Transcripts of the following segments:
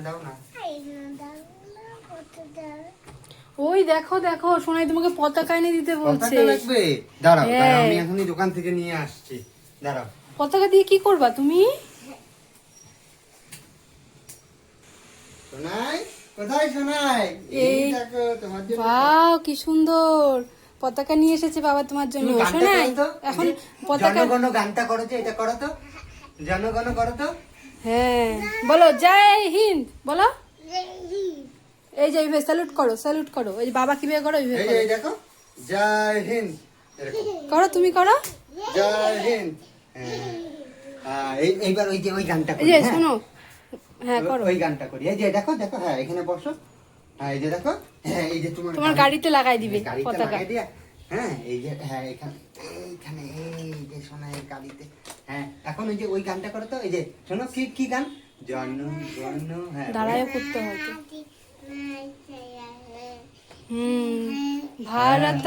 দাও না। ওই দেখো দেখো, সোনাই তোমাকে পতাকা এনে দিতে বলছে। পতাকা লাগবে? দাঁড়াও হ্যাঁ। দাঁড়াও, আমি এখনই দোকান থেকে নিয়ে আসছি, দাঁড়াও। পতাকা দিয়ে কি করবা তুমি? সোনাই, কোথায় সোনাই? এই দেখো তোমার জন্য। বাহ, কি সুন্দর পতাকা নিয়ে এসেছে বাবা তোমার জন্য। তুমি গানটা সোনাই করো তো, এখন এই যে পতাকা, জনগণ গানটা করো তো, এটা করো তো, জনগণ করো তো। হ্যাঁ বলো জয় হিন্দ বলো। এই যে এইভাবে স্যালুট করো, স্যালুট করো। এই যে বাবা কিভাবে করো ওইভাবে এই যে করো। এই দেখো, জয় হিন্দ, এরকম। করো, তুমি করো। জয় হিন্দ। এইবার ওই যে ওই গানটা এই করি, যে হ্যাঁ? শোনো, হ্যাঁ করো। ওই গানটা করি। এই যে দেখো দেখো, হ্যাঁ এখানে বসো। হ্যাঁ এই যে দেখো, হ্যাঁ এই যে তোমার গাড়িতে লাগাই দিবে গাড়িতে পতাকা। লাগাই দিয়া, হ্যাঁ এই যে, হ্যাঁ এখানে এইখানে এই যে সোনাইয়ের গাড়িতে। হ্যাঁ এখন ওই যে ওই গানটা করো তো, এই যে শোনো, কি কি গান? জন জন, হ্যাঁ দাঁড়ায়ও করতে হয় তো। ভারত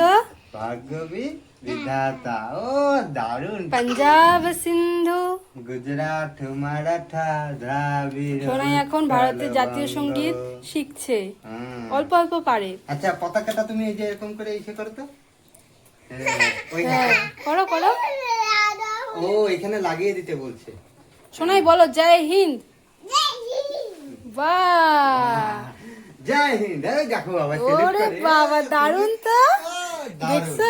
ভাগ্যবী বিধাতা। ও দারুণ। পাঞ্জাব সিন্ধু। গুজরাট মারাঠা দ্রাবিড়। সোনাই এখন ভারতের জাতীয় সঙ্গীত শিখছে, হুম। অল্প অল্প পারে। আচ্ছা পতাকাটা তুমি এই যে এরকম করে ইসে করো তো। ওই হ্যাঁ করো করো। ও এখানে লাগিয়ে দিতে বলছে। সোনাই বলো জয় হিন্দ। বাহ, জয় হিন্দ। এই দেখো বাবা, ওরে বাবা দারুণ তো। দারুণ, দেখছো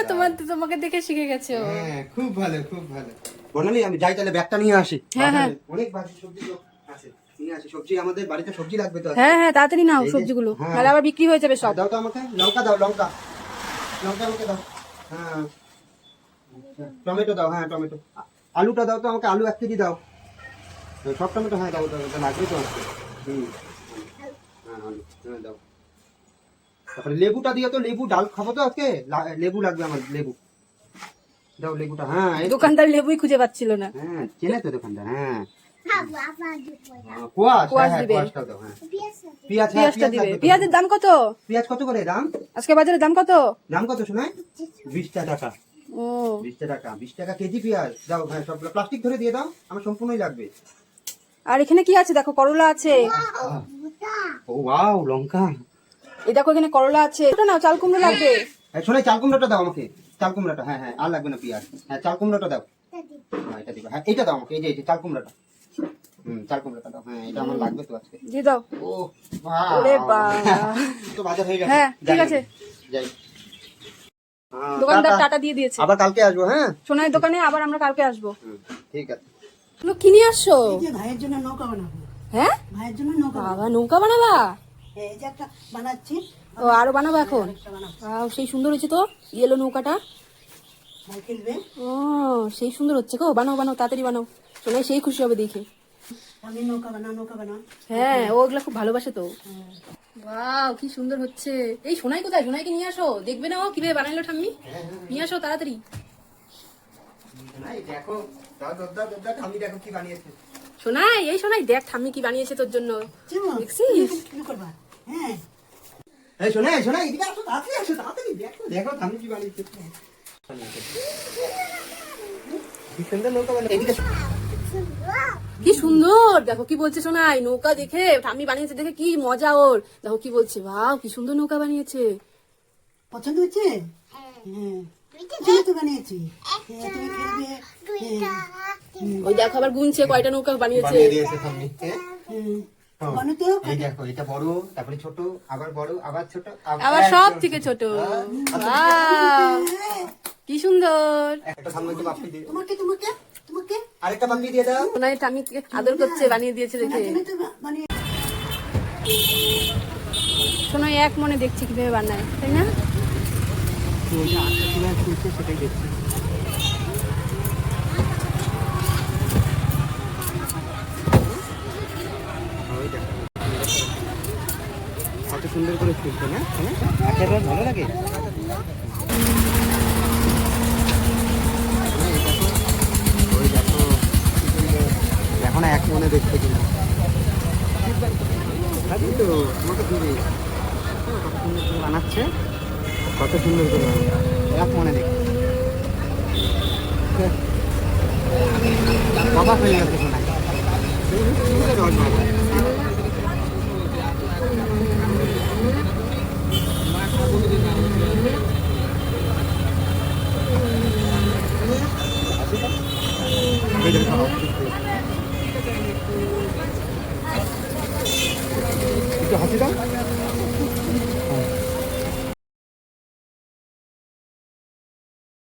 তোমাকে দেখে শিখে গেছে ও। হ্যাঁ খুব ভালো খুব ভালো। বর্ণালী আমি যাই তাহলে ব্যাগটা নিয়ে আসি। হ্যাঁ, হ্যাঁ। অনেক বাড়ি সবজি তো আছে, নিয়ে আসি সবজি, আমাদের বাড়িতে সবজি লাগবে তো আজকে। হ্যাঁ হ্যাঁ তাড়াতাড়ি নাও এই যে, সবজিগুলো, হ্যাঁ। নাহলে আবার বিক্রি হয়ে যাবে সব। দাও তো আমাকে, লঙ্কা দাও, লঙ্কা লঙ্কা আমাকে দাও। হ্যাঁ টমেটো দাও, হ্যাঁ টমেটো। আলুটা দাও তো আমাকে, আলু 1 কেজি দাও। সব টমেটো, হ্যাঁ দাও দাও, এটা লাগবে তো আজকে। হ্যাঁ আলু, হ্যাঁ দাও। তারপরে লেবুটা দিও তো, লেবু ডাল খাবো তো আজকে, লেবু লাগবে আমার, লেবু দাও, লেবুটা। হ্যাঁ দোকানদার লেবুই খুঁজে পাচ্ছিল না। হ্যাঁ চেনে তো দোকানদার। হ্যাঁ কোয়াশ, কোয়াশ হ্যাঁ দিবে। কোয়াশটাও দাও। হ্যাঁ পেঁয়াজ, হ্যাঁ পেঁয়াজটা দিবে। লাগবে তো। পেঁয়াজের দাম কত পেঁয়াজ কত করে দাম? আজকে বাজারে? দাম কত? দাম কত শোনায়? 20 টাকা। ও 20 টাকা, 20 টাকা কেজি পেঁয়াজ দাও। হ্যাঁ সব প্লাস্টিক ধরে দিয়ে দাও, আমার সম্পূর্ণই লাগবে। আর এখানে কি আছে দেখো, করলা আছে। ও ওয়াও, লঙ্কা। এই দেখো এখানে করলা আছে। ওটা নাও, চাল কুমড়ো লাগবে। শোনাই চাল কুমড়োটা দাও আমাকে, চাল কুমড়োটা। হ্যাঁ হ্যাঁ আর লাগবে না পেঁয়াজ। হ্যাঁ চাল কুমড়োটা দাও। হ্যাঁ এটা দিবা, হ্যাঁ এটা দাও আমাকে, এই যে চাল কুমড়োটা। চাল কুমড়োটা দাও। হ্যাঁ এটা আমার লাগবে তো আজকে। দিয়ে দাও। ও বাহ, ওরে বাবা। তো বাজার হয়ে গেছে। হ্যাঁ ঠিক যাই আছে, যাই। হ্যাঁ, দোকানদার টাটা। টাটা দিয়ে দিয়েছে। আবার কালকে আসবো। হ্যাঁ সোনার দোকানে আবার আমরা কালকে আসবো। ঠিক আছে। তুমি কি নিয়ে আসছো? যে ভাইয়ের জন্য নৌকা বানাবো, হ্যাঁ ভাইয়ের জন্য নৌকা বানাবো। বাবা নৌকা বানাবা? এই যে একটা বানাচ্ছি, ও আরো বানাবো এখন? একটা বানাবো। আও সেই সুন্দর হয়েছে তো ইয়েলো নৌকাটা। ভাই খেলবে, ও সেই সুন্দর হচ্ছে গো, বানাও বানাও তাড়াতাড়ি বানাও। সোনাই সেই খুশি হবে দেখে। আমি নৌকা বানাও, নৌকা বানাও। হ্যাঁ ও ওগুলা খুব ভালোবাসে তো। বাহ কি সুন্দর হচ্ছে। এই সোনাই কোথায়? সোনাইকে নিয়ে আসো, দেখবে না ও কিভাবে বানাইলো ঠাম্মি। নিয়ে আসো তাড়াতাড়ি। এই দেখো, দাও দাও দাও দাও, আমি দেখো কি বানিয়েছে। সোনাই, এই সোনাই দেখ ঠাম্মি কি বানিয়েছে তোর জন্য। চিমো, দেখছিস? কি করবা? হ্যাঁ এই শোনাই শোনাই, এদিকে আসো, তাড়াতাড়ি আসো, তাড়াতাড়ি দেখো দেখো আমি কি বানিয়েছি। কি সুন্দর নৌকা বানিয়েছে। এদিকে এসো। কি সুন্দর দেখো কি বলছে সোনাই, নৌকা দেখে ঠাম্মি বানিয়েছে দেখে কি মজা ওর। দেখো কি বলছে, বাহ কি সুন্দর নৌকা বানিয়েছে। পছন্দ হচ্ছে? হ্যাঁ পছন্দ তো বানিয়েছি। হ্যাঁ তুমি খেলবে। ওই দেখো আবার গুনছে কয়টা নৌকা বানিয়েছে। বানিয়ে দিয়েছে সামনে। হ্যাঁ বানো তো। এই দেখো, এটা বড়, তারপরে ছোট, আবার বড়, আবার ছোট, আবার সব থেকে ছোট। বাহ কি সুন্দর। একটা সামনে একটু বাপি দিয়ে, তোমাকে তোমাকে তোমাকে আরেকটা বাপি দিয়ে দাও। সোনাই ঠাম্মিকে আদর করছে, বানিয়ে দিয়েছে দেখে। তুমি তো বানিয়ে সোনাই এক মনে দেখছি কিভাবে বানায়, তাই না? ওইটা আটটা কিভাবে খুলছে সেটাই দেখছি। ওই দেখো কত সুন্দর করে খুলছে না, একেবারে ভালো লাগে। ওই দেখো এখন এক মনে দেখতে কিনা তো তোমাকে দিবে। কত সুন্দর করে বানাচ্ছে, কত সুন্দর করে এক মনে দেখতে। বাবা হয়ে গেছে শোনা। একটু হাসি দাও।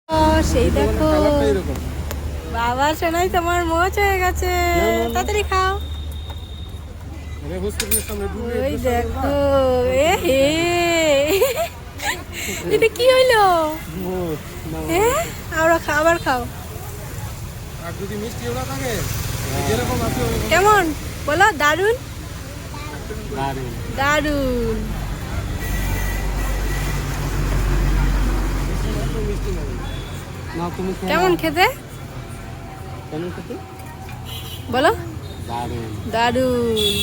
ও সেই দেখো কালারটা এরকম। বাবা সোনাই তোমার মোচ হয়ে গেছে তাড়াতাড়ি খাও আরে হসপিটালের সামনে ডুবে ওই দেখো এ হে এটা কি হইলো আবার খাবার খাও আর যদি মিষ্টি ওরা থাকে যেরকম আছে ওরকম। কেমন বলো দারুন দারুণ। দারুন না তুমি কেমন খেতে কেমন খেতে? বলো দারুণ। দারুন